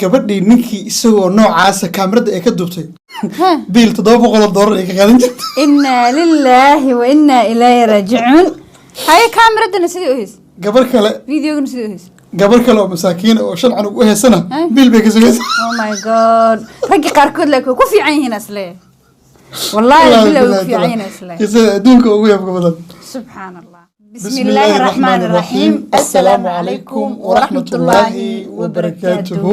gabadhii ninkii isagoo noocaasa kaamirada ay ka duubtay biil $700 ay ka qaadan jirtay inna lillahi wa inna ilayhi raaji'uun hay kaamirada sidii u hees gabar kale videoga sidii u hees gabar kale oo masaakiin oo shan canug u heesana biil bay ka sugaysaa oh my god ragga qaarkood laakiin ku fiican yihiin asle wallahi billahi ku fiican yihiin asle isa adduunka ugu yaabka badan subhanallah بسم الله الرحمن الرحيم السلام عليكم ورحمة الله وبركاته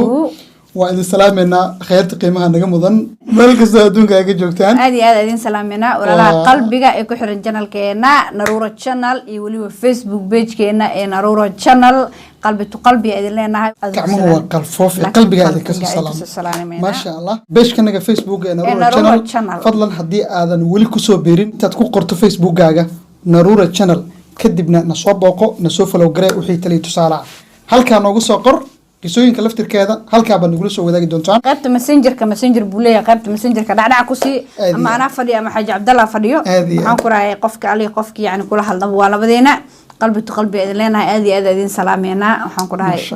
وإذا سلامنا خيرت قيمها نجمدن ملك الزادون كأجي جوكتان هذه أدين سلامنا ولا قلبي جا يكحر الجنال كنا نرورة channel يولي فيسبوك بيج كنا نرورة channel قلبي تقلبي أدين لنا كعمه هو قلفوف قلبي جا يكسر السلام ما شاء الله بيج كنا فيسبوك نرورة channel فضلا حدي هذا ولي كسو بيرين تتكو قرط فيسبوك جاجا نرورة channel كدبنا نصوبقو نسوف لو جرى وحي تلي تسارع هل كان نوجو سقر كسوين كلفتر كذا هل كان بنقول سو وذاك دونتان قابت ماسنجر كماسنجر بوليه قابت ماسنجر كدعدع كوسي اما انا فدي اما حاج عبد الله فديو waxaan ku raayay qofka ali qofki yani kula hadlaba waa labadeena qalbi to qalbi ay leenahay aad salaameena waxaan ku raayay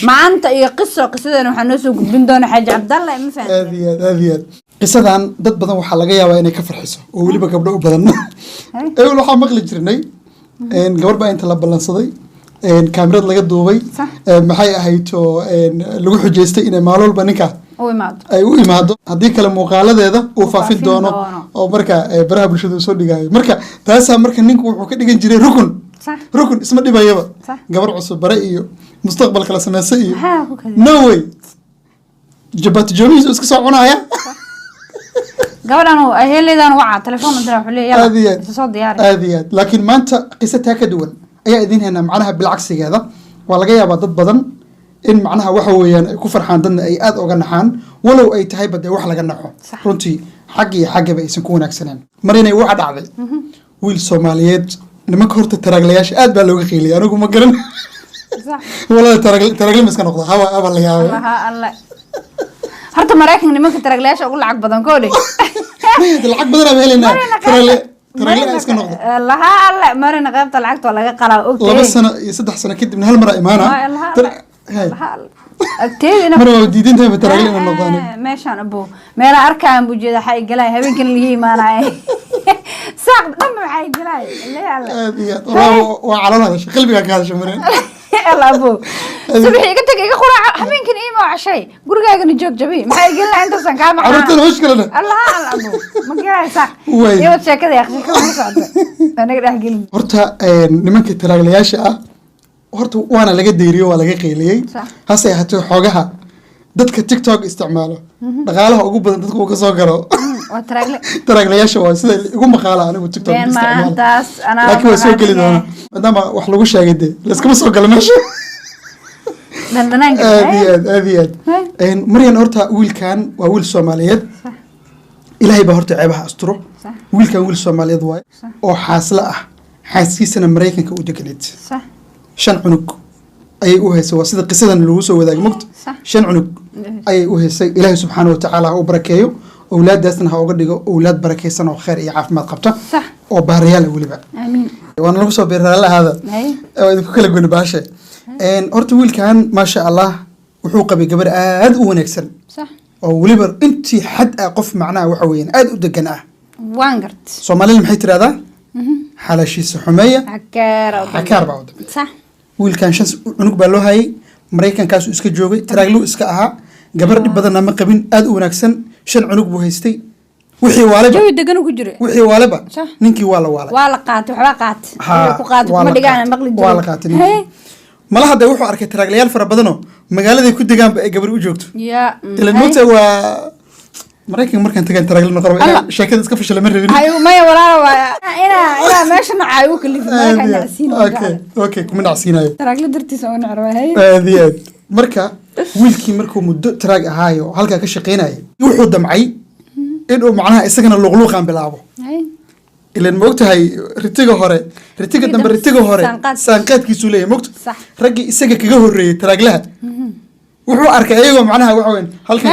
maanta iyo qisadan waxaan noo soo gudbin doonaa xaaj Abdalla ma fahanteen aad qisadan dad badan waxa laga yaabaa inay ka farxiso oo waliba gabdho u badan ay waxa maqli jirnay gabar baa inta la balansaday kaamirad laga duubay maxay ahayd oo lagu xujeystay inay maalolba ninka ay u imaado hadii kale muuqaaladeeda uu faafin doono oo marka baraha bulshada soo dhigayo marka taasa marka ninku wuxuu ka dhigan jiray rukun isma dhibayaba gabar cusub bare iyo mustaqbalka la sameeyay iyo no way jabat joomis iska soo cunaya gabadhan oo aheleedan waca telefoon inta wuxuu leeyahay soo diyaar aadiyad laakiin maanta qisata ka duwan ayaa idin heena macnaha bilcagsigeeda waa laga yaabaa dad badan in macnaha waxa weeyaan ay ku farxaan dadna ay aad uga naxaan walow ay tahay bad wax laga naxo runtii xaggaba aysan ku wanaagsaneen mar inay waxa dhacday wiil Soomaaliyeed nimanka horta taraaglayaasha aad baa looga qiilay anigu ma garan wala taraagla iska noqdo haba la yaabay horta Mareykan nimanka taraaglayaasha ugu lacag badan koodey lacag badan aan helayna taraagla iska noqdo laha alla marina qaybta lacagta laga qalaa ogtay 2 sano iyo 3 sano kadib hal mar iimaana agteedina mar waa diidinta taraagla inaan noqdaan meeshan abo meel arkaan buu jeeda xay galay habeenkan lihi iimaanay saaq dhamma waxay galay leeyahay waa calaalada qalbiga ka hadasho mareen الله أبو سبحي قلت لك يا خورا حمين كن إيه ما عشي قرقا كن جوك جبي ما يقول له أنت سنكام عرفتنا مشكلة الله أبو ما قال صح يوم شيء كذا يا أخي كم صعب أنا قاعد أحكي هرتا نمك تراجلياش هرتا وأنا لقيت ديريو ولا لقيت قيلي هسه هتو حاجها dadka TikTok isticmaalo dhaqaalaha ugu badan dadku uga soo garo taraaglayaasha waa sida ugu maqaala anigu TikTok isticmaalo laakiin waa soo gali doona maadaama wax lagu sheegay de la iskama soo galo meesha aad Maryan horta wiilkan waa wiil Soomaaliyeed ilaahay baa horta ceebaha asturo wiilkan wiil Soomaaliyeed waay oo xaasla ah xaaskiisana Mareykanka u deganeed shan cunug ayay u heysay waa sida qisadan lagu soo wadaag mugto shan cunug ayay u heysay ilaahay subxaanahu wa ta'aala ha u barakeeyo awlaadaasna ha uga dhigo awlaad barakeysan oo khayr iyo caafimaad qabta oo baariyaal waliba amiin waan lagu soo beeraa lahada oo idinku kala goyn baashay horta wiilkan ma sha Allah wuxuu qabay gabar aad u wanaagsan oo waliba intii xad qof macnaa waxa weeyaan aad u degan ah waan gart Soomaaliyeed maxay tiraahdaa xalashiisa xumeeya hakaar baa sax wiilkan shan cunug baa loo hayay Mareykankaas iska joogay taraaglu iska ahaa gabar dhib badan ma qabin aad u wanaagsan shan cunug buu haystay wixii waalaba jawi degan ku jiray wixii waalaba ninkii waa la qaatay waxba qaatay ku qaatay ma dhigaan maqli jiray waa la qaatay malaha day wuxuu arkay taraaglayaal fara badan oo magaalada ku degaan ay gabar u joogto ila moota waa Mareykan markaan tagaan taraagla noqon sheekada iska fashilay ma rabin ayu ma walaalo waa ina meesha nacay u kalif Mareykan nacsiin okay kuma nacsiinayo taraagla dartiisa oo nacraway aad marka wiilkii markuu muddo taraag ahaayo halka ka shaqeynayay wuxuu damcay inuu macnaha isagana luqluqan bilaabo ilaan moogtahay ritiga dambe saanqaadkiisu leeyahay moogta raggi isaga kaga horeeyay taraaglaha wuxuu arkay ayagoo macnaha waxa weyn halkan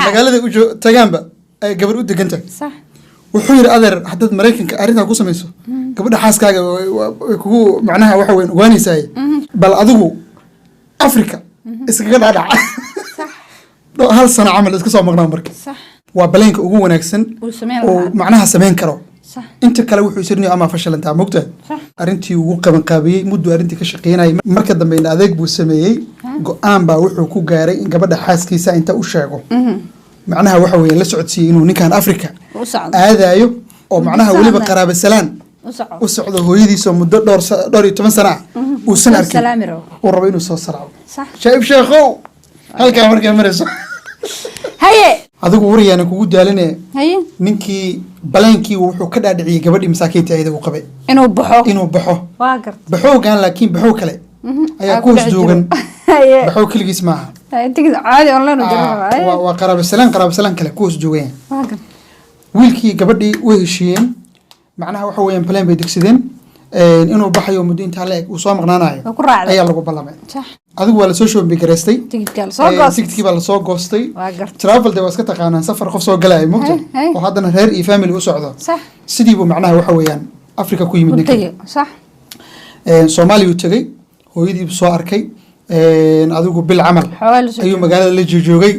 magaalada u tagaanba ay gabar u degantahay sax wuxuu yiri adeer hadad Mareykanka arinta ku sameeyso gabadha xaaskaaga kugu macnaha waxa weyn ogaanaysaa bal adigu Afrika iskaga dhacay hal sano camal iska soo maqnaa marka صح waa baleenka ugu wanaagsan oo macnaha sameyn karo صح inta kale wuxuu isirnay ama fashalantaa mogtaa صح arintii ugu qaban qaabiyey muddo arintii ka shaqeynayay marka dambe in adeeg buu sameeyey go'aan baa wuxuu ku gaaray in gabadha xaaskiisa inta u sheego macnaha waxa weeye la socodsiiyey inuu ninkan Afrika aadayo oo macnaha waliba qaraabo salaan u socdo hooyadiisa muddo dhowr iyo 10 sano uu san arkay oo rabo inuu soo saraaco صح shaayib sheekhow halka markay marayso haye adigu wariyana kugu daalinay haye ninkii baleenkii wuxuu ka dhaadhiciyay gabadhii masaakiinta ayada uu qabay inuu baxo waa gar baxowgan laakiin baxow kale ayaa ku joogan haye baxow kaligiis maaha tigid caadi online u jiro waa qaraabo salaan kale ku joogan waa gar wiilkii gabadhii way heshiiyeen macnaha waxa weeyaan plan bay degsadeen inuu baxayo muddo inta la eg uu soo maqnaanayo ayaa lagu ballamay adigu waa la soo shoobay gareystay tigidkii baa la soo goostay travel day waa iska taqaanaan safar qof soo galay mugta oo haddana reer iyo family u socdo sidii buu macnaha waxa weeyaan Afrika ku yimid ninka صح Soomaaliya uu tagay hooyadii soo arkay adigu bil camal ayuu magaalada la joogay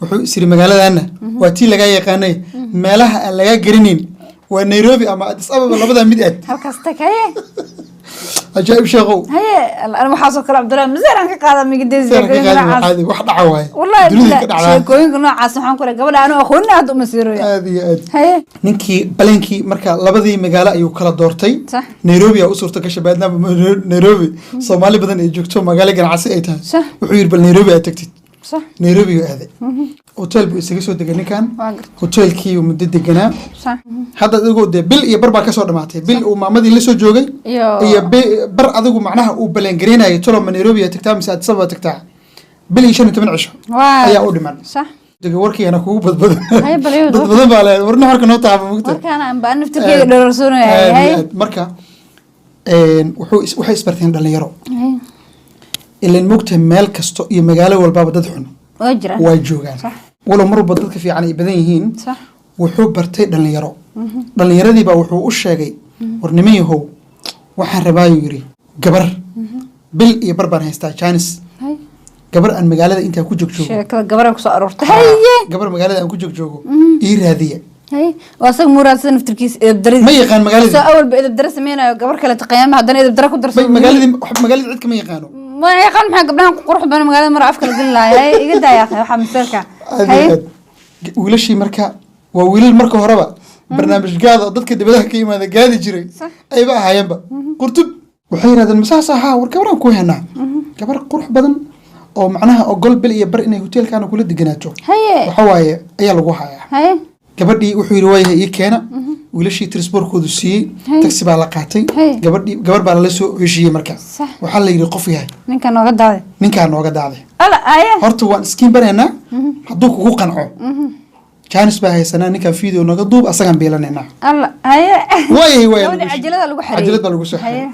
wuxuu isiri magaaladana waa tii laga yaqaanay meelaha aan laga garinin waa Nairobi ama Addis Ababa labada mid aad halkaas tagay ajaib sheeqow haye ana waxa soo kala Cabdullah Mazeeran ka qaada migidees caadi wax dhaca waay dunida ka dhacay sheekooyinka noocaas waxaan ku leeyahay gabadha anu aqoon aad u masiiroyo aad iyo aad haye ninkii baleenkii marka labadii magaalo ayuu kala doortay Nairobi ayaa u suurta gashay baadna Nairobi Soomaali badan ay joogto magaalo ganacsi ay tahay wuxuu yiri bal Nairobi aad tagtid صح Nairobi aaday hotel buu isaga soo degay ninkan hotelkii muddo deganaa صح hadda adigu de bil iyo bar baa ka soo dhamaatay bil uu maamadii la soo joogay iyo bar adigu macnaha uu baleen gareenayay tolo Nairobi ay tagtaa mise Addis Ababa tagtaa bil iyo 15 cisho ayaa u dhiman صح daga warkiina kugu badbadan hay bariyo badbadan baa leeyahay warna horka noo taabo mugta markaan aan baan naftirkeyga dhoorsoonayay marka waxay isbarteen dhalinyaro ilaan mugta meel kasto iyo magaalo walba dad xun waa joogaan walo marba dadka fiican ay badan yihiin wuxuu bartay dhalinyaro dhalinyaradii baa wuxuu u sheegay warniman yahow waxaan rabaa yiri gabar bil iyo barbaan haystaa Chinese gabar aan magaalada inta ku joogjo sheekada gabar ku soo aroortay haye gabar magaalada aan ku joogjogo ii raadiya haye waasag muraadsan naftirkiis edab ma yaqaan magaalada soo awal ba edab dar sameeynaayo gabar kale taqaayama haddana edab dar ku darsan magaalada cid kama yaqaano ما يقال محق بنان قروح بنا مقالة مرة أفكار قل لها هاي يقدر يا أخي وحام مسيركا هاي ويلشي مركا وويل المركا هربا برنامج قاضي ضدك دبلها كيما هذا قاضي جري أي بقى هاي ينبا قرطب وحين هذا المساحة صحة وركبران كوي هنا كبر قروح بدن أو معناها أو قلب بلي يبر إنه هوتيل كانوا كل دقناتو هاي وحوايا أي لقوها هاي gabadhii wuxuu yiri way ay keena wiilashii transportkoodu siiyay taxi baa la qaatay gabar baa la soo heshiiyay markaa waxa la yiri qof yahay ninka nooga daaday ala aya horta waan iskiin bareena haduu kugu qanco Janice baa haysanaa ninka video naga duub asagan beelanayna ala aya way ajalada lagu xariyo ajalada lagu soo xariyo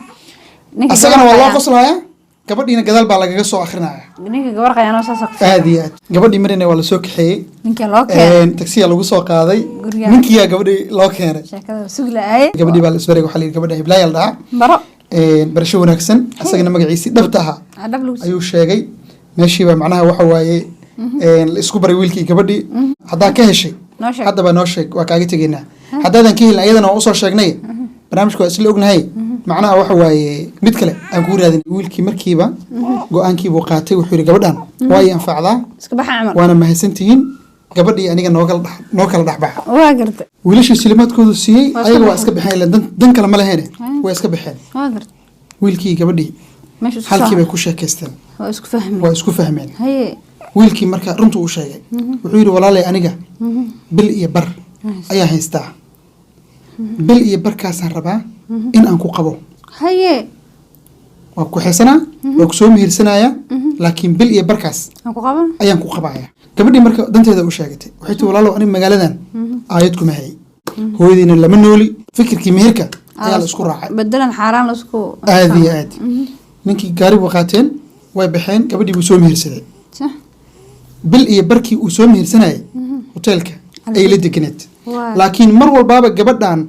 asagana waa loo qoslaya gabadhiina gadaal baa lagaga soo akhrinaya ninka gabar qayaano saas ku aadiya gabadhii marina waa la soo kaxeeyay ninka loo keenay taxi lagu soo qaaday ninkii gabadhii loo keenay sheekada suglaay gabadhii baa la isbaray waxa la yiri gabadha Hiblaayaal dhaha baro barasho wanaagsan asagana magaciisi dhabta aha ayuu sheegay meeshii baa macnaha waxa waaye la isku baray wiilkii gabadhii hadaa ka heshay hadaba noo sheeg waa kaaga tageynaa hadaadan ka helin ayadana oo soo sheegnay barnaamijku isla ognahay macnaha waxa waaye mid kale aan ku raadin wiilkii markiiba go'aankii buu qaatay wuxuu yiri gabadhan way anfacdaa iska baxa amal waana mahadsantihiin gabadhii aniga noo kala dhaxbax waa gartay wiilashii silimaadkoodu siiyay ayaga waa iska baxeen dan kale ma lahayn way iska baxeen waa gartay wiilkii gabadhii halkii bay ku sheekaysteen waa isku fahmeen haye wiilkii marka runtu u sheegay wuxuu yiri walaalay aniga bil iyo bar ayaa haystaa bil iyo barkaasaan rabaa in aan ku qabo haye waa ku xeesanaa waa ku soo mihirsanaya laakiin bil iyo barkaas aan ku qaban ayaan ku qabaya gabadhii marka danteeda u sheegatay waxay tii walaalow aniga magaaladan aayad kuma hayay hooyadiina lama nooli fikirkii meherka ayaa la isku raacay bedelan xaaraan la isku aadi ninkii gaari buu qaateen way baxeen gabadhii buu soo mihirsaday bil iyo barkii uu soo mihirsanayay hotelka ay la deganeed laakiin mar walbaaba gabadhan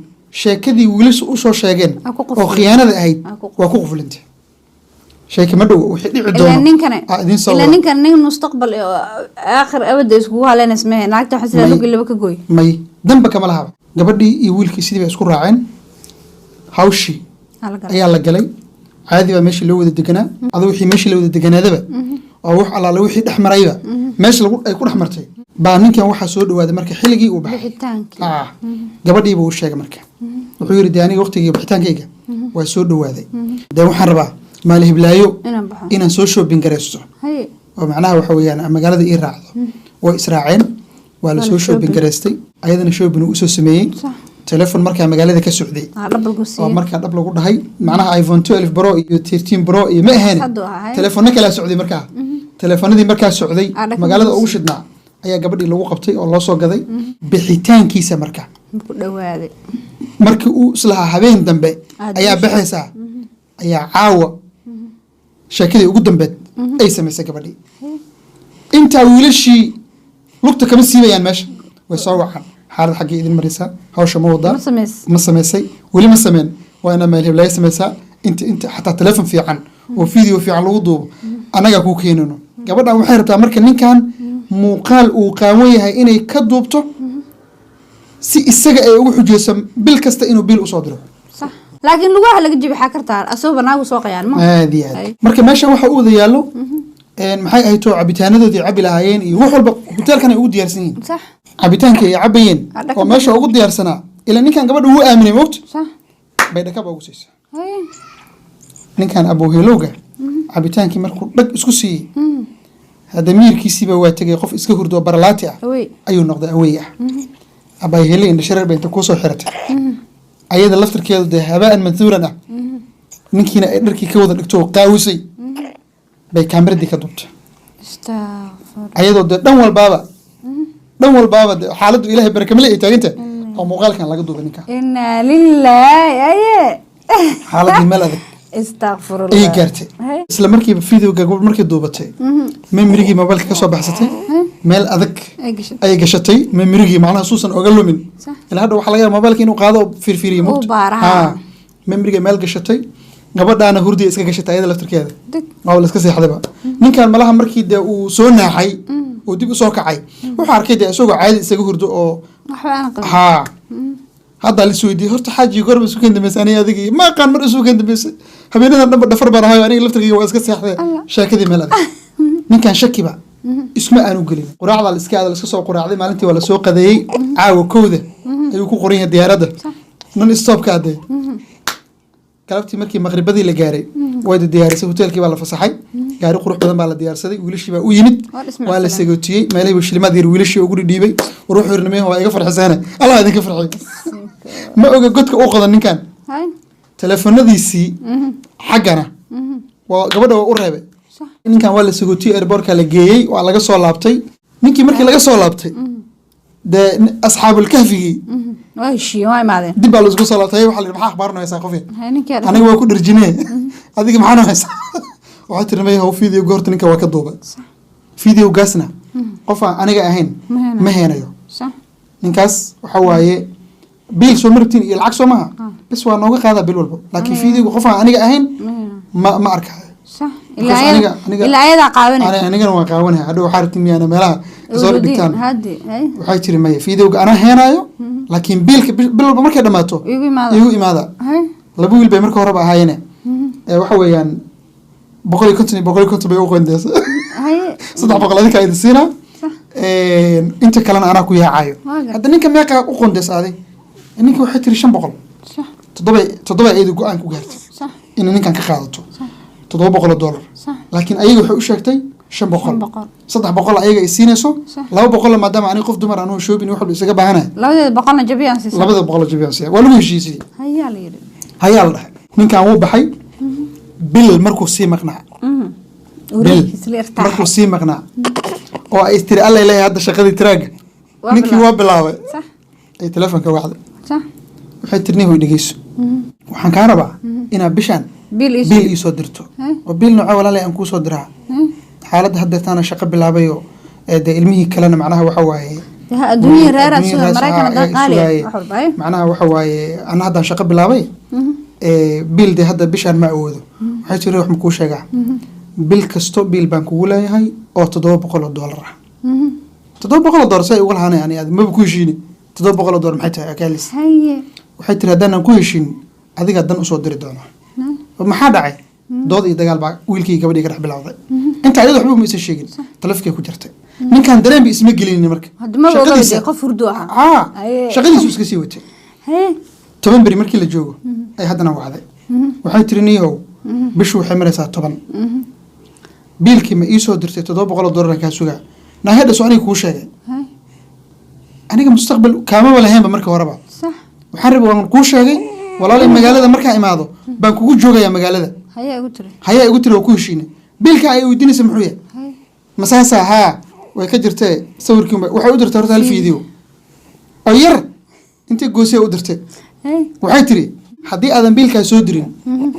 sheekadii wiilashu u soo sheegeen oo khiyaanada ahayd waa ku quflintay شيء كمان دو وحدي عدونا إلا نكنا نين مستقبل آخر أبدا أسبوع لنا اسمه نعكت حسنا لوك اللي بكجوي ماي دم بكمل هذا قبل يقول كيسيدي بس كل راعين هاوشي أي الله قلي عادي بمشي لو الدجنا هذا وحي مشي لو الدجنا ذا أروح على لو وحي أحمر أيوة ماشي لو يكون أحمرتي بعدين كان واحد سود وهذا مركب حلقي وبح قبل يبغى وش مركب وحير دياني وقت يجيب حيتان كيجا وسود وهذا ده محربة ما له بلايو إن سوشو بينجرسو ومعناها وحوي أنا مقالة إيراد وإسرائيل ولا سوشو بينجرستي أيضا شو بنوسو سمين تلفون مركب مقالة كالسعودي مركب قبل قلنا هاي معناها آيفون 12 برو 13 برو ما هني تلفونك لا سعودي مركب تلفون دي مركب سعودي مقالة أوشدنا أي قبل اللي وقفتي الله صوق ذي بحيتان كيسة مركب مركب أصلها حبين دنبه أي بحثة أي عاوة شاكلي وقدم بيت أي سمسة قبلي أنت ولشي لقطة كم سيبة يعني ماشي ويسوي حال حقي إذا مريسا هوش موضة مسمسي ولي مسمين وأنا مالي ولا يسمسا أنت حتى تلفن في عن وفيديو في عن الوضوء أنا جاكو كينونو قبل أو محارب تأمرك إن كان مقال وقاوية هاي إني كذبته سي السجا وحجيسم بالكست إنه بالأصادره لكن لو واحد لقى حكرتها أسوق ناقص سوق يعني ما هذه مركب ماشي واحد أود يالو إن محي هي تو عبيتان ذي عبي لهاين يروحوا البقتال كانوا يود يرسين صح عبيتان كي عبيين وماشي أود يرسنا إلا إن كان قبل هو آمن موت صح بيدك أبو سيس إن كان أبو هيلوجا عبيتان كي مركب لك إسكوسي هذا مير كيسي بواتك يقف إسكهور دو برلاتيا أيو نقطة أوية أبا هيلي إن شرر بين تكوسو حرته أيضا لفتر كيل ده هباء منثورنا نكينا نركي كوذا نكتو قاوسي بكاميرا دي كدوت استغفر أيضا ده دون البابا حالته إلهي بركمله إيه أنت أو مقال كان لقدو بنيكا إن لله أيه حالة المال هذا استغفر الله أي قرتي إسلا مركي بفيديو قبل مركي دوبتي من مريجي موبايلك كسر بحثتي مال أذك أي قشتي من مريجي معنا خصوصا أقله من هذا وحلاقي موبايلك إنه قاعد في يموت من مريجي مال قشتي قبل أنا هردي إسكا قشتي هذا لفتر كذا أو لسه كسي حدا بقى نين كان ملاها مركي ده وسونا حي ودي سوق عاي وحركة ده سوق عاي إسكا هردو أو ها هذا اللي سويدي هرت حاجة يقرب سوكين دمسانية ذيك ما كان مر سوكين دمس حبينا نبغى دفر برا هاي أنا لفتر كذا وإسكا سيحدة شاكدي مال نين كان شكي بقى اسمه أنا قليل قراع على الإسكا على الإسكا سوق قراع ما أنت ولا سوق ذي عاو كوده يكون قرية الديار ده من الستوب كده كلامتي مركي مغرب بدي لجاري وايد الديار سوتيل كي والله فصحي جاري قروح بدن بالله الديار صدق ويلش بقى ويمد ولا سجوتي ما لي وش لما دير ويلش يقول ديبي وروح يرنميه هو يقفر حسانه الله هذيك فرحي ما قلت أوقظ إن كان تلفون ذي سي حقنا وقبله قريبه إن كان ولا سجوتي إربورك لجيء وعلى قصة لابتي نيجي مركي لقصة لابتي ده أصحاب الكهف واشي واي ماذا دي بالوس قصة لابتي وحلي محا أخبارنا يساقو فيه أنا هو كل رجنيه هذيك معنا هسا وحتى رميه هو فيديو قرط نيكا وكدوبة فيديو قاسنا قفا أنا جاهين ما هنا يو صح نكاس وحواي بيل سو مرتين العكس وما بس هو نوقع هذا بالولبو لكن فيديو قفا أنا جاهين ما أركها صح إلا أيضا قاونها أنا جنوا قاونها هذا حارتي مي أنا ملا زور بيتان هادي وحاي تري ماي فيديو أنا هنا يو لكن بالولبو مركز دماتو يجي ماذا لبويل بمركز هربا هاينه وحويان بقولي كنت بيوقن ده صدق بقول لك هذه السيرة أنت كلام أنا كويها عايو هذا نيك ما يقع أقون ده هذه نيك واحد تريشان بقول صح تضبع إيده جو أنكو جرت صح إن نيك كان كخالته تضبع بقول $1 صح لكن أيه حق شكتي شن بقول صدق بقول أيه يسينه سو لو بقول ما دام أنا قف دمر أنا وشو بيني واحد يسقى بهنا لو بقولنا جبيان سي لا بدأ بقول جبيان سي ولا مش يسي هيا الله نيك هو بحي بالمركو سي مقنع مركو سي مقنع oo ay istiri alla ilaahay hadda shaqadii tiraaga ninkii waa bilaabay صح ay telefoonka wacday صح waxay tirnii way dhageyso waxaan ka rabaa ina bishan bil ii soo dirto oo bil nooc walaalay aan ku soo diraa xaaladda hadda taana shaqo bilaabay oo ee ilmihii kalena macnaha waxa waaye adduunyo reer soo Mareykan qaali macnaha waxa waaye ana hadda shaqo bilaabay biil dee hadda bishaan ma awoodo waxay tiri wax makuu sheegaa bil kasto biil baan kugu leeyahay oo $700 ah $700 say ugu lahaanay ani maba ku heshiini $700 maxay tahay akaalis waxay tiri haddaanan ku heshiin adiga dan usoo diri doona maxaa dhacay dood iyo dagaal baa wiilkii gabadhii ka dhex bilowday inta ayadu waxba uma isa sheegin taleefkay ku jirtay ninkan dareen bi isma gelinin marka shaqadiisa qof hurdo ah shaqadiisu iska sii watay 10 beri markii la joogo ay haddana wacday waxay tiri niyow bishu waxay maraysaa 10 biilkii ma ii soo dirtay $700 kaa sugaa naahada soo aniga kuu sheegay aniga mustaqbal kaama walahaynba marka horeba waxaan rabaa waan kuu sheegay walaalay magaalada markaa imaado baan kugu joogayaa magaalada hayaa igu tiri oo ku heshiinay biilka ay weydiinaysa muxuu yahay masaasa haa way ka jirtee sawirkii waxay u dirtay horta hal fiideo oo yar intii goosay u dirtay waxay tiri haddii aadan biilkaa soo dirin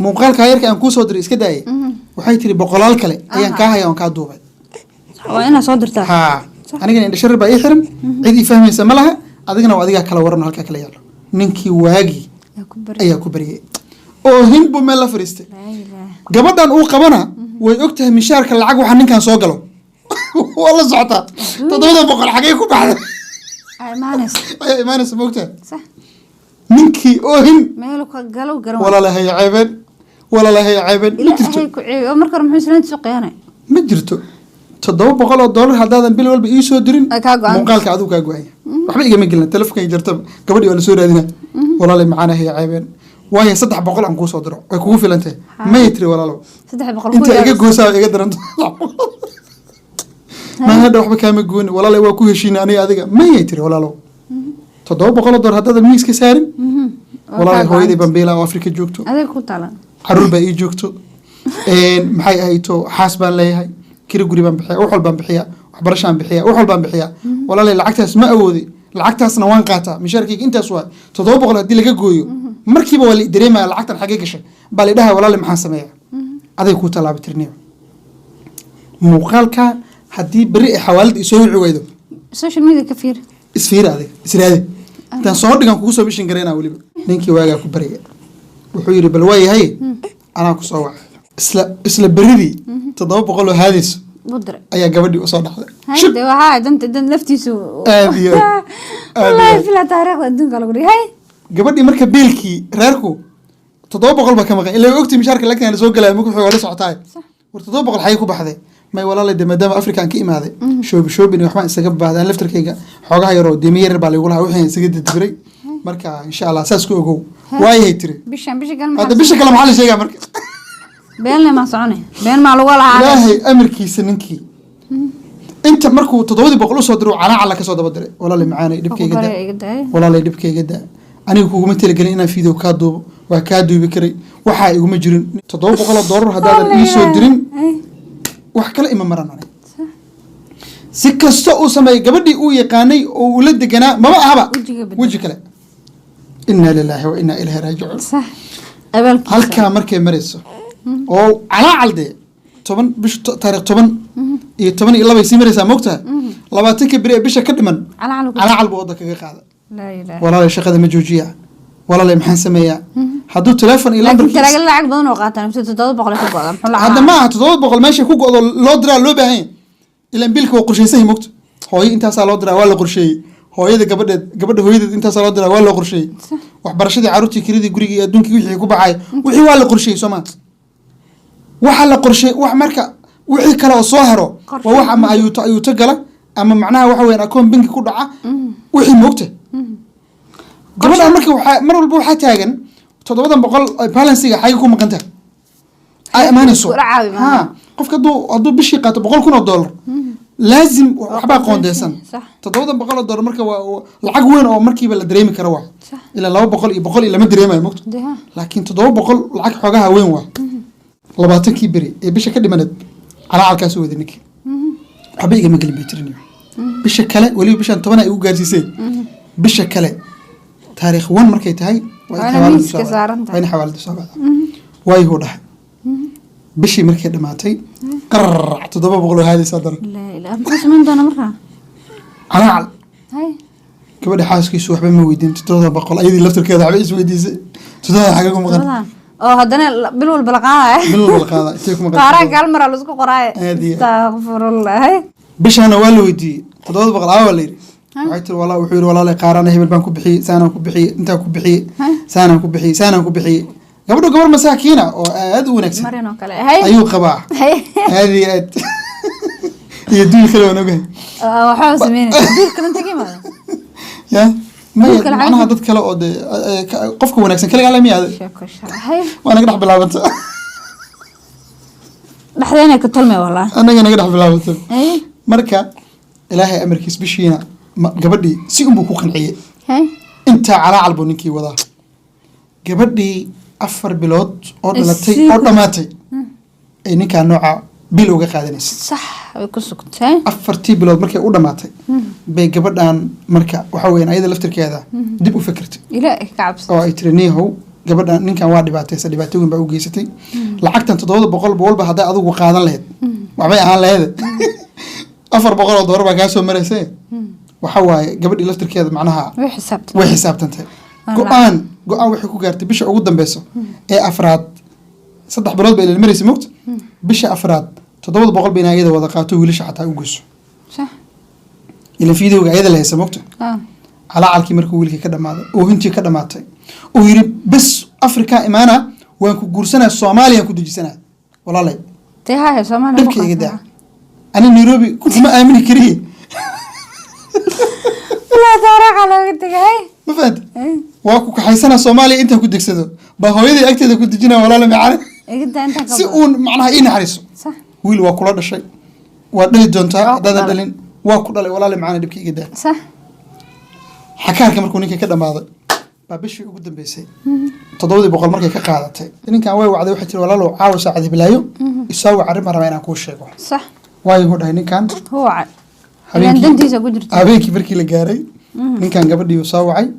muuqaalkaa yarka aan kuu soo diray iska daayay waxay tiri boqolaal kale ayaan kaa haya oon kaa duubay waa inaa soo dirtaa haa anigana indhasharar baa ii xiran cid ii fahmaysa ma laha adigana waa adigaa kala waran halkaa kala yaalo ninkii waagii ayaa ku baryay oo hin buu meel la fariistay gabadhan uu qabana way og tahay mishaarka lacag waxa ninkan soo galo waa la socotaa $700 xagee ku baxday ay imaanaysa ma ogtahay ninkii oo hin meel ka galo garan walaalahay ceebeen ma jirto marka muxuu islaan suuqeynay ma jirto $700 haddaadan bil walba ii soo dirin muuqaalka adigu kaa go-aya waxba igama gelina telefonkay jarta gabadhii waa la soo raadina walaalay macaana hay ceebeen waayo $300 aan kuu soo diro way kugu filan tahay may tiri walaalow inta iga goosaa iga daranto ma hadda waxba kaama gooni walaalay waa ku heshiinay aniga adiga may tiri walaalow $700 haddaadan miiska saarin walaalay hooyadii bambeela oo Afrika joogto adiga ku talan caruur baa ii joogto maxay ahayto xaas baan leeyahay kiri guri baan bixiyaa wax walbaan bixiyaa waxbarashaan bixiyaa wax walbaan bixiyaa walaalay lacagtaas ma awoodi lacagtaasna waan qaataa mishaarkayga intaas waa $700 haddii laga gooyo markiiba waa la dareemaya lacagtan xagee gashay baa la dhahay walaalay maxaan sameeyaa aday ku talaaba tirniyo muuqaalka haddii beri ay xawaalad isoo wici weydo social media ka fiir isfiir adig israade tan soo dhigan kugu soo bishin gareena waliba ninkii waagaa ku bariyay wuxuu yiri bal waayahay anaa ku soo wacay isla beridii $700 oo haadis ayaa gabadhii u soo dhaxday hayde waxa dan laftiisu wallahi fila taariikhda adduunka lagu dhigay gabadhii marka biilkii reerku $700 ba ka maqan ilaa ogtii mishaarka lagtan soo galay muxuu wala socotaay war $700 xay ku baxday may walaalay maadaama Afrikaan ka imaaday shoobin waxba isaga baadaan laftarkayga xogaha yar oo deemiyar baa lagu lahaa wixii isaga dadiray marka insha Allah saas ku ogow waayay tiri bisha kale maxaa la sheegaa marka been ma soconay been ma lagu lahaa ilaahay amarkiisa ninkii inta markuu $700 soo diro cana ka soo daba diray walaalay macaanay dhibkayga daa walaalay dhibkayga daa anigu kuuma talagelin inaan fiideo ka duubo waa ka duubi karay waxa iguma jirin $700 haddaadan ii soo dirin wax kale ima maranay si kasto uu sameeyay gabadhii uu yaqaanay oo uu la deganaa maba ahaba waji kale inna lillahi wa inna ilayhi raaji'un صح halka markay marayso oo calaalde 10 bish taariikh 10 iyo 12 si maraysa moogtaa 20 biri bisha ka dhiman calaal buu wada kaga qaada la ilaha walaal shaqada ma joojiya walaal maxaan sameeyaa haduu telefoon ila laakiin taraga lacag badan oo qaataan 700 ku go'dan xul hada ma 700 meesha ku go'do loo diraa loo baahan ila bilka waa qorsheysan moogta hooyo intaas loo diraa waa la qorsheeyay hooyada gabadha hooyada intaas loo diraa waa la qorsheeyay waxbarashadii caruurtii kiridii guriga iyo adduunkii wixii ku baxay wixii waa la qorsheeyay Soomaa waxa la qorsheeyay wax marka wixii kale oo soo haro waa wax ama ayuuto gala ama macnaha waxa weyn akoon bangi ku dhaca wixii moogta gabadha markii waxa mar walba waxa taagan 700 balance-ga xay ku maqanta ay amaanayso ha qofka haduu bishii qaato $100,000 لازم waxba qoondeysan $700 marka lacag weyn oo markiiba la dareemi karo waa ila 200 iyo 100 lama dareemayo moogto laakiin 700 lacag xogaha weyn waa 20 biri ee bisha ka dhimanad calaalkaas wadaninki waxba iga magalin beetirinayo bisha kale wali bishan 10 ay u gaarsiisay bisha kale taariikh 1 markay tahay waa xawaalada sabada way hoo dhahay bishii markay dhamaatay qarr 700 haadi sadar la ilaha maxaa man doona markaa calaal hay gabadha xaaskiisu waxba ma weydiin 700 ayadii laftirkeeda waxba is weydiisay تدور حاجة مغن هذا بلول بالقاعة بلول بالقاعة تيكم قارا قال مرة لسه قراءة استغفر الله بش أنا والودي تدور بالقاعة ولا يري وعيت والله وحير والله قارنا هي بالبنك كبحي سنة كبحي أنت كبحي سنة كبحي سنة كبحي قبل مساكينة هذا ونكس مرينا كلا هاي أيوة قباح هذه يدوي خلونا نقول وحاس مين يدوي كلام تجي ما يا ما أنا هذا كلا أود قفك ونكس كلا على مية هاي وأنا قدح بلعبت لحظة كتلمي والله أنا قدح بلعبت هاي مركا إلهي أمريكيس بشينا قبلي سيقوم بكوخن عيه هاي أنت على علبونيكي وضع قبلي أفر بلود أردلتي أردماتي أي نكا نوعا بيلوغا قادنيس صح ويكسكت هاي أفرتي بلود مركا أردماتي بي قبلان مركا وحوين أيضا لفتر كذا ديبو فكرتي إلهي كعبس أو أي ترينيهو قبلان نكا وادي باتيسا ديباتيوين باو جيستي لعقتان تضوض بقول بولبا هدا أدوغو قادن لهد وعبايا عان لهد أفر بقول دور بقى سو مرسي وحواي قبل لفتر كذا معناها وحسابت أنت قوان وحي ku gaartay bisha ugu dambayso ee afraad 3 bilood bay ilmaris moqt bisha afraad 700 bayna ayada wada qaato wiilasha xataa u geyso sax ila fiidowga ayada la hayso moqt ala alki markuu wiilkii ka dhamaaday oo hintii ka dhamaatay oo yiri bas Afrika imaana waan ku guursanaa Soomaaliya ku dejisanaa walaalay tahay Soomaaliya dhibkayga أنا نيروبي كنت ما آمن كريه لا ترى على قدك هاي ما فهمت واكو كحيسنا صومالي أنت كنت تكسده بهويدي أكتر كنت تجينا ولا لا معنا أنت سؤون معناها إيه نحرسه صح ويل واكو هذا الشيء وده جونتا ده دلين واكو ده ولا لا معنا دبكي جدا صح حكار كم ركوني كده ماذا بابش في قدام بيسي تضوي بقول مركي كقاعدتي إن كان واي وعده واحد ولا لو عاوز عادي بلايو يسوي عرب رمينا كوش شيء صح واي هو ده إن كان هو عاد دنتيسا قدرت أبيك بركي لجاري إن كان قبل يسوي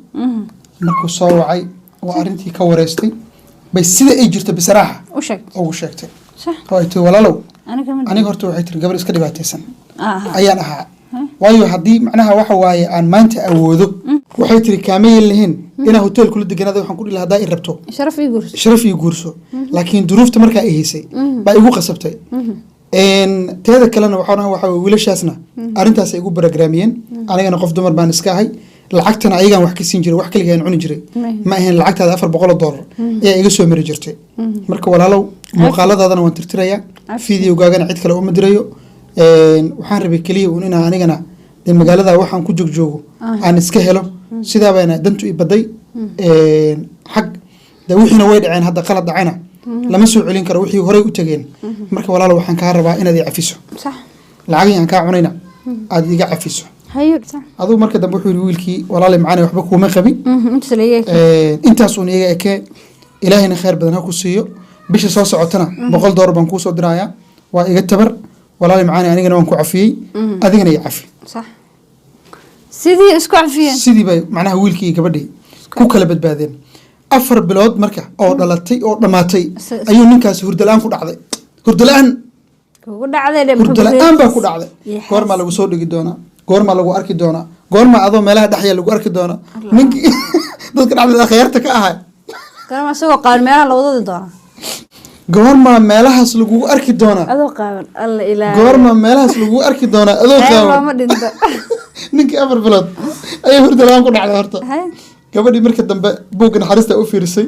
مركو سوي وأرنتي كورستي بس سيدا إجرت بصراحة وشكت صح قلت ولا لو أنا كمان أنا قلت وحيت قبل إسكدي بعتيسن أيانها وايو هدي معناها وحواي عن ما أنت أوذو وحيت كامل لهن إنا هوتيل كل الدجنا ذا وحنقول لها داير ربطه شرف يجورسو لكن ظروف تمركها إيه سي بقى قصبتي إن تهذا الكلام وحنا ولا شاسنا أرنتها سيقول برنامجين أنا نقف دمر بانسكاهي لعقتنا أيجان وحكي سينجري وحكي لي عن جري ما هي العقد هذا أفر بقول الدور يا يجلسوا مرجرتي مركب ولا لو مقالة هذا أنا وانترتريا فيديو جانا عيد كلام مدريو وحنرب كليه وننا أنا المقالة هذا وحن كوجك جو عن سكهله سيدا بينا دنتو يبدي حق ده وحنا وايد عين هذا قلد عينه لما سوء علين كروحي وهري وتجين مركب ولا لو حن كهرباء إن ذي عفيسه صح العقين عن كعونينا هذا يقع عفيسه هيو صح هذا مركب دم بحور ويلكي ولا لي معانا وحبك وما خبي أنت سليك أنت صوني إياك إلهنا خير بدنا كوسيو بيش صوص عتنا بقول دور بنكوس ودرايا ويعتبر ولا لي معانا أنا جنا ونكو عفي أذينا يعفي صح سيدي اسكو عفيا سيدي باي معناها ويلكي كبدي كوكا لبد بعدين أفر بلاد مركا أو دلتي أو دماتي أيو نكاس هردلان كود عضي هردلان باكود عضي قور ما لو صور لقي قور ما لو أركي دونا قور ما أضو ملاها دحية لو أركي دونا منك ذكر عضي خيارتك أهاي قور ما سوى قال ملاها لو ضد دونا قور ما ملاها سلقو أركي دونا أدو قابل الله إله قور ما ملاها سلقو أركي دونا أدو قابل منك أفر بلاد أيو هردلان كود عضي هرتا gabadhii marka dambe buuggan xarista u fiirisay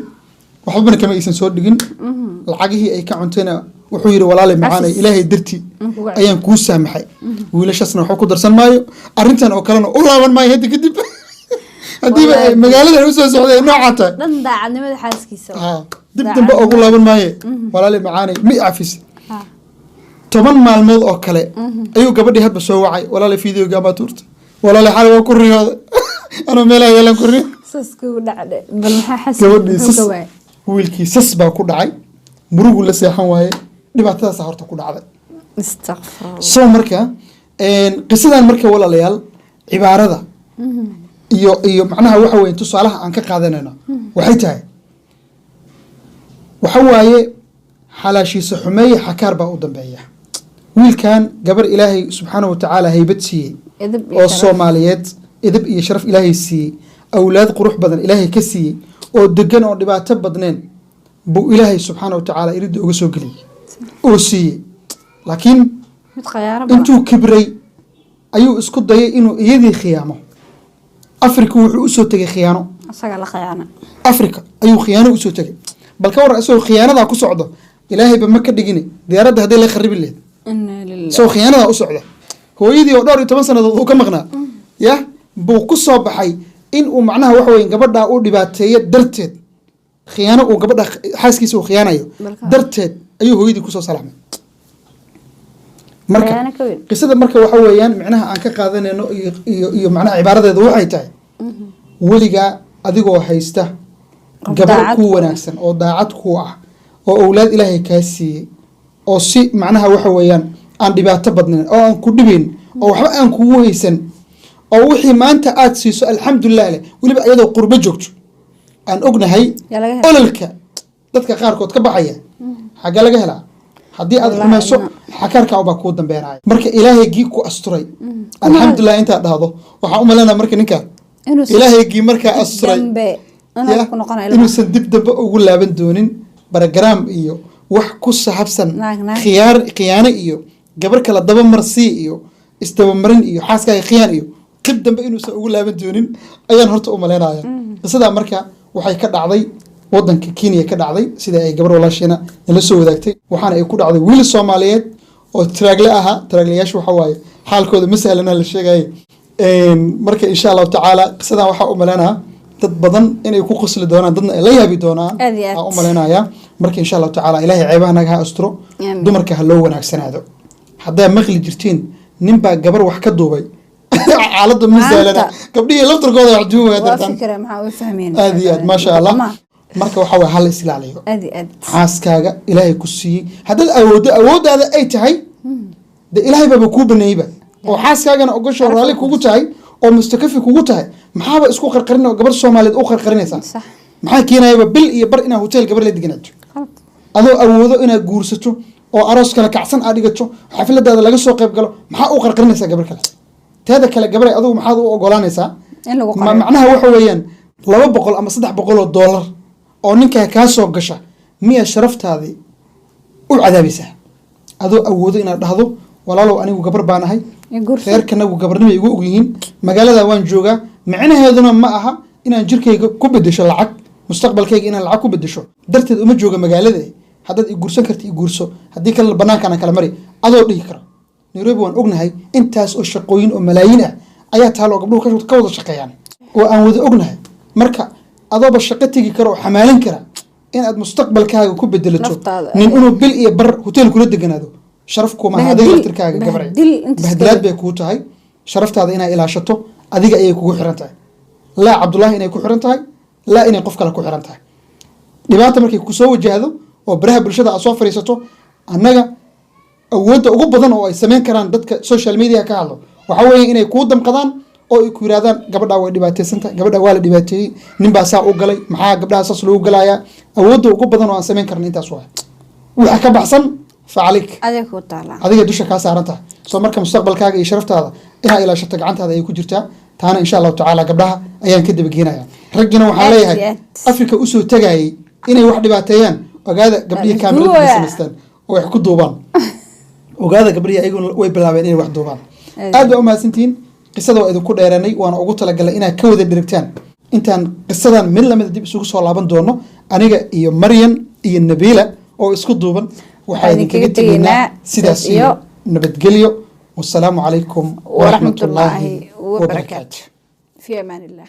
waxbana kama aysan soo dhigin lacagihii ay ka cunteena wuxuu yiri walaalay macaanay ilaahay darti ayaan ku saamaxay wiilashasna waxa ku darsan maayo arintan oo kalena u laaban maayo hadda kadib hadii magaalada u soo socday noocata dhan daacadnimada xaaskiisa dib dambe ugu laaban maayo walaalay macaanay mi afis 10 maalmood oo kale ayuu gabadhii hadba soo wacay walaalay fiidiyowga ma turta walaalay xal waa ku riyooday أنا ملا يلا كوري ساسكو دعدة بل ما حاسس ويلكي ساس باكو دعي مروق ولا سيحان واي دبعتها سهرت كو دعدة استغفر سو مركا إن قصة المركا ولا ليال عبارة ذا iyo macnaha waxa weyn tusaalaha aan ka qaadanayna waxay tahay waxa waaye xalaashiisa xumeey xakaar baa u dambeeya wiilkan gabar ilaahay subxaanahu wa tacaala haybad siiyey oo Soomaaliyeed إذب إيه شرف إلهي سي أولاد قروح بدن إلهي كسي oo degan oo dhibaato badneen buu ilaahay subxaana wa tacaala iridda uga soo geliyey oo siiyey laakiin intuu kibray ayuu isku dayay inuu iyadii khiyaamo afrika wuxuu usoo tegay khiyaano afrika ayuu khiyaano usoo tegay bal ka waran isagoo khiyaanadaa ku socdo ilaahayba ma ka dhigini diyaaradda hadday la kharibi lehed isagoo khiyaanadaa u socda hooyadii oo dhowr iyo 10 sannadood uu ka maqnaa ya buu ku soo baxay in uu macnaha waxa weeye gabadhaa u dhibaateeyo darteed khiyaano uu gabadha xaaskiisa uu khiyaanayo darteed ayuu hooyadii kusoo salaamay marka qisada marka waxa weeyaan macnaha aan ka qaadanayno iyo macnaha cibaaradeedu waxay tahay weligaa adigoo haysta gabar ku wanaagsan oo daacad ku ah oo awlaad ilaahay kaa siiyey oo si macnaha waxa weeyaan aan dhibaato badnayn oo aan ku dhibayn oo waxba aan kugu haysan oo wixii maanta aad siiso alxamdulilah leh weliba iyadoo qurbo joogto aan ognahay ololka dadka qaarkood ka baxaya xagga laga helaa haddii aad xumayso xakaarka ubaa kuu dambeynaya marka ilaahaygii ku asturay alxamdulilah intaa dhahdo waxaan u malaynaa marka ninkaa ilaahaygii markaa asturay inuusan dib dambe ugu laaban doonin barogaraam iyo wax ku sahabsan khiyaano iyo gabar kala dabamarsii iyo isdabamarin iyo xaaskaaga khiyaan iyo dib dambe inuusan ugu laaban doonin ayaan horta u malaynaya qisadaa marka waxay ka dhacday wadanka Kenya ka dhacday sida ay gabar walaasheena la soo wadaagtay waxaana ay ku dhacday wiil Soomaaliyeed oo traagle aha traaglayaashu waxa waaye xaalkooda masalana la sheegay marka insha Allah taala qisadan waxa u malaynaa dad badan inay ku qosli doonaan dadna ay la yaabi doonaan u malaynaya marka insha Allah taala ilaahay ceebaha naga ha asturo dumarka ha loo wanaagsanaado hadaa maqli jirtiin nin baa gabar wax ka duubay xaaladda masalana gabdhiga laftarkooda wax duubay dartan fikra maxaa u fahmeen aad ma sha Allah marka waxa way hal islaaliyo xaaskaaga ilaahay ku siiyay hadal awoodaada ay tahay de ilaahay baba ku baneeyba oo xaaskaagana ogasho raali kugu tahay oo mustakafi kugu tahay maxaaba isku qarqarin oo gabar Soomaaliyeed u qarqarinaysa maxaa keenayba bil iyo bar inaa hotel gabar la diganato adoo awoodo inaad guursato oo aroos kala kacsan aad dhigato xafladaada laga soo qayb galo maxaa u qarqarinaysa gabar kale teeda kale gabar adigu maxaad u ogolaanaysaa macnaha waxa weeyaan 200 ama 300 oo dollar oo ninka ka soo gasha miya sharaftaadii u cadaabaysaa adoo awoodo inaad dhahdo walaalow anigu gabar baanahay reerkanagu gabarnimo igu og yihiin magaalada waan joogaa macnaheeduna ma aha inaan jirkayga ku bedesho lacag mustaqbalkayga inaan lacag ku bedesho darteed uma jooga magaalada haddaad i guursan karti i guurso haddii kale banaankaan kala mari adoo dhihi karo Nairobi waan ognahay intaas oo shaqooyin oo malaayiin ah ayaa taalo gabdhuhu ka wada shaqeeyaan oo aan wada ognahay marka adooba shaqo tagi karo oo xamaalan kara in aad mustaqbalkaaga ku bedelato nin inuu bil iyo bar hotel kula deganaado sharaf kuma adiga laftirkaaga gabaray bahdilaad bay ku tahay sharaftaada inay ilaashato adiga ayay kugu xiran tahay la Cabdullaahi inay ku xiran tahay la inay qof kale ku xiran tahay dhibaato markay ku soo wajahdo oo baraha bulshada aad soo fariisato annaga awoodda ugu badan oo ay sameyn karaan dadka social media ka hadlo waxa weeye inay ku damqadaan oo ay ku yiraahdaan gabadha way dhibaataysantahay gabadha waa la dhibaateeyay nin baa saa u galay maxaa gabdhaha saas loo galayaa awoodda ugu badan oo aan sameyn karno intaas waxa ka baxsan فعليك adiga dusha ka saaranta soo marka mustaqbalkaaga iyo sharaftaada inaa ilaashato gacantaada ay ku jirtaa taana insha Allah taala gabdhaha ayaan ka daba ragina waxaan leeyahay Afrika u soo tagayay inay wax dhibaateeyaan ogaada gabdhihi kaamilada samaystaan oo wax ku duubaan ogaada gabdhihi ayagu way bilaabeen inay wax duubaan aad u maasantiin qisada oo idinku dheeranay waana ugu talagalay inaa ka wada dhirigtaan intaan qisadan mid lamid dib isugu soo laaban doono aniga iyo Maryam iyo Nabila oo isku duuban waxaan kaga tegaynaa sidaas iyo nabadgelyo wassalaamu calaykum waraxmatullaahi wabarakaatuh fi amaan illah